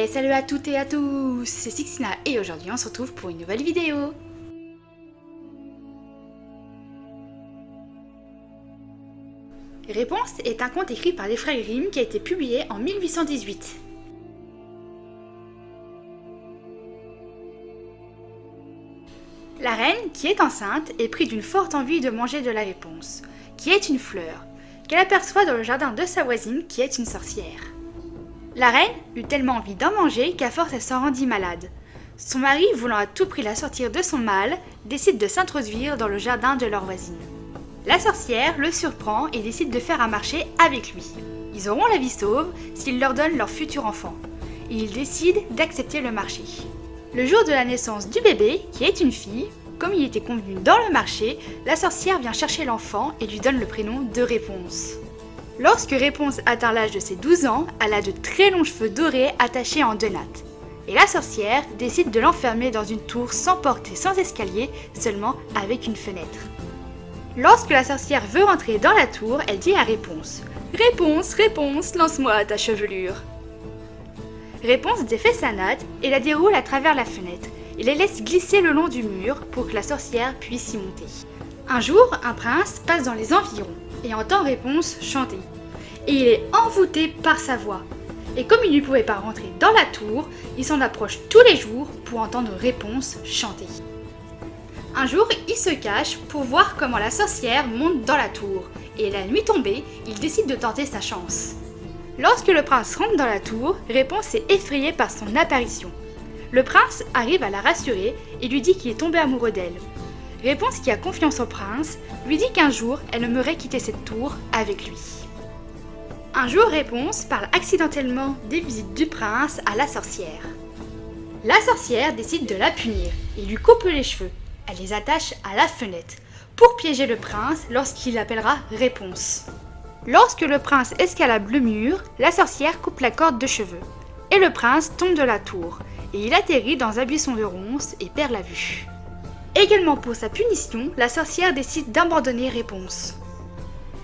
Et salut à toutes et à tous, c'est Sixtina et aujourd'hui on se retrouve pour une nouvelle vidéo. Réponse est un conte écrit par les frères Grimm qui a été publié en 1818. La reine, qui est enceinte, est prise d'une forte envie de manger de la réponse, qui est une fleur, qu'elle aperçoit dans le jardin de sa voisine qui est une sorcière. La reine eut tellement envie d'en manger qu'à force elle s'en rendit malade. Son mari, voulant à tout prix la sortir de son mal, décide de s'introduire dans le jardin de leur voisine. La sorcière le surprend et décide de faire un marché avec lui. Ils auront la vie sauve s'il leur donne leur futur enfant. Et ils décident d'accepter le marché. Le jour de la naissance du bébé, qui est une fille, comme il était convenu dans le marché, la sorcière vient chercher l'enfant et lui donne le prénom de Réponse. Lorsque Réponse atteint l'âge de ses 12 ans, elle a de très longs cheveux dorés attachés en 2 nattes. Et la sorcière décide de l'enfermer dans une tour sans porte et sans escalier, seulement avec une fenêtre. Lorsque la sorcière veut rentrer dans la tour, elle dit à Réponse « Réponse, Réponse, lance-moi ta chevelure !» Réponse défait sa natte et la déroule à travers la fenêtre et les laisse glisser le long du mur pour que la sorcière puisse y monter. Un jour, un prince passe dans les environs et entend Réponse chanter. Et il est envoûté par sa voix. Et comme il ne pouvait pas rentrer dans la tour, il s'en approche tous les jours pour entendre Réponse chanter. Un jour, il se cache pour voir comment la sorcière monte dans la tour. Et la nuit tombée, il décide de tenter sa chance. Lorsque le prince rentre dans la tour, Réponse est effrayée par son apparition. Le prince arrive à la rassurer et lui dit qu'il est tombé amoureux d'elle. Réponse, qui a confiance au prince, lui dit qu'un jour, elle aimerait quitter cette tour avec lui. Un jour, Réponse parle accidentellement des visites du prince à la sorcière. La sorcière décide de la punir et lui coupe les cheveux. Elle les attache à la fenêtre pour piéger le prince lorsqu'il appellera Réponse. Lorsque le prince escalade le mur, la sorcière coupe la corde de cheveux. Et le prince tombe de la tour, et il atterrit dans un buisson de ronces et perd la vue. Également pour sa punition, la sorcière décide d'abandonner Réponse.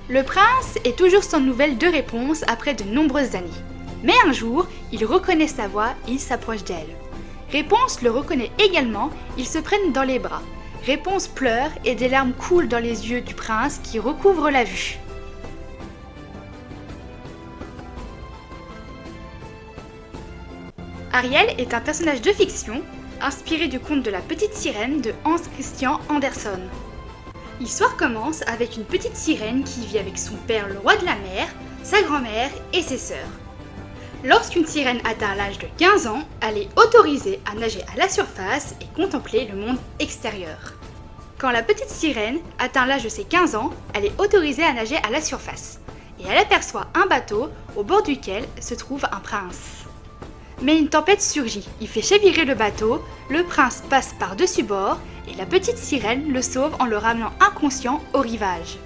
Le prince est toujours sans nouvelles de Réponse après de nombreuses années. Mais un jour, il reconnaît sa voix et il s'approche d'elle. Réponse le reconnaît également, ils se prennent dans les bras. Réponse pleure et des larmes coulent dans les yeux du prince qui recouvre la vue. Ariel est un personnage de fiction inspiré du conte de la petite sirène de Hans Christian Andersen. L'histoire commence avec une petite sirène qui vit avec son père le roi de la mer, sa grand-mère et ses sœurs. Lorsqu'une sirène atteint l'âge de 15 ans, elle est autorisée à nager à la surface et contempler le monde extérieur. Quand la petite sirène atteint l'âge de ses 15 ans, elle est autorisée à nager à la surface et elle aperçoit un bateau au bord duquel se trouve un prince. Mais une tempête surgit, il fait chavirer le bateau, le prince passe par-dessus bord et la petite sirène le sauve en le ramenant inconscient au rivage.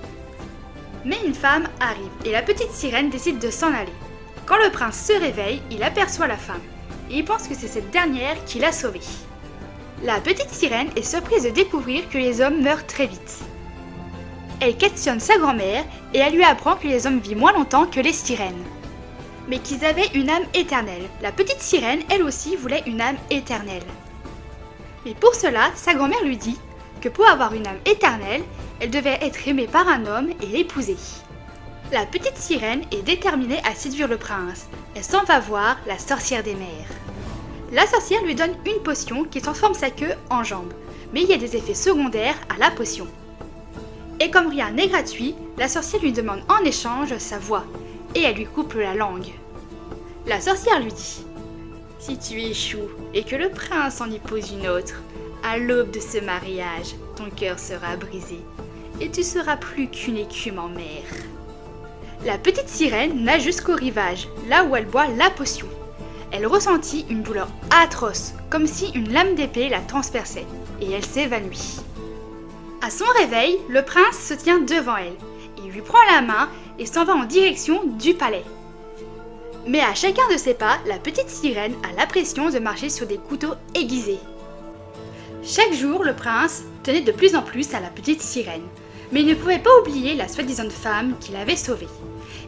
Mais une femme arrive et la petite sirène décide de s'en aller. Quand le prince se réveille, il aperçoit la femme et il pense que c'est cette dernière qui l'a sauvé. La petite sirène est surprise de découvrir que les hommes meurent très vite. Elle questionne sa grand-mère et elle lui apprend que les hommes vivent moins longtemps que les sirènes. Mais qu'ils avaient une âme éternelle. La petite sirène, elle aussi, voulait une âme éternelle. Mais pour cela, sa grand-mère lui dit que pour avoir une âme éternelle, elle devait être aimée par un homme et l'épouser. La petite sirène est déterminée à séduire le prince. Elle s'en va voir la sorcière des mers. La sorcière lui donne une potion qui transforme sa queue en jambe. Mais il y a des effets secondaires à la potion. Et comme rien n'est gratuit, la sorcière lui demande en échange sa voix. Et elle lui coupe la langue. La sorcière lui dit « Si tu échoues et que le prince en épouse une autre, à l'aube de ce mariage, ton cœur sera brisé et tu seras plus qu'une écume en mer. » La petite sirène nage jusqu'au rivage, là où elle boit la potion. Elle ressentit une douleur atroce, comme si une lame d'épée la transperçait, et elle s'évanouit. À son réveil, le prince se tient devant elle. Il lui prend la main et s'en va en direction du palais. Mais à chacun de ses pas, la petite sirène a l'impression de marcher sur des couteaux aiguisés. Chaque jour, le prince tenait de plus en plus à la petite sirène, mais il ne pouvait pas oublier la soi-disant femme qu'il avait sauvée,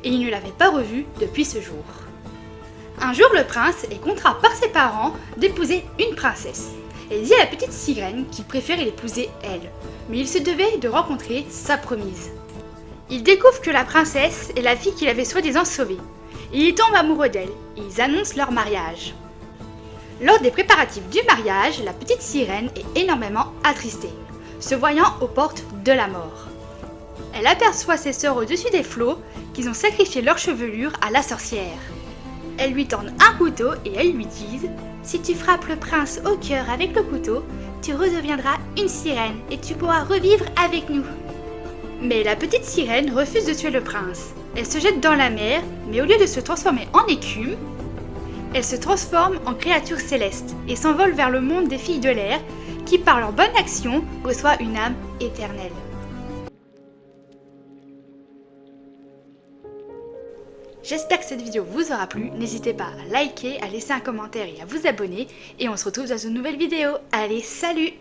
et il ne l'avait pas revue depuis ce jour. Un jour, le prince est contraint par ses parents d'épouser une princesse. Elle dit à la petite sirène qu'il préférait l'épouser elle, mais il se devait de rencontrer sa promise. Il découvre que la princesse est la fille qu'il avait soi-disant sauvée. Il tombe amoureux d'elle et ils annoncent leur mariage. Lors des préparatifs du mariage, la petite sirène est énormément attristée, se voyant aux portes de la mort. Elle aperçoit ses sœurs au-dessus des flots qu'ils ont sacrifié leur chevelure à la sorcière. Elles lui tendent un couteau et elles lui disent « Si tu frappes le prince au cœur avec le couteau, tu redeviendras une sirène et tu pourras revivre avec nous. » Mais la petite sirène refuse de tuer le prince. Elle se jette dans la mer, mais au lieu de se transformer en écume, elle se transforme en créature céleste et s'envole vers le monde des filles de l'air qui, par leur bonne action, reçoit une âme éternelle. J'espère que cette vidéo vous aura plu. N'hésitez pas à liker, à laisser un commentaire et à vous abonner. Et on se retrouve dans une nouvelle vidéo. Allez, salut!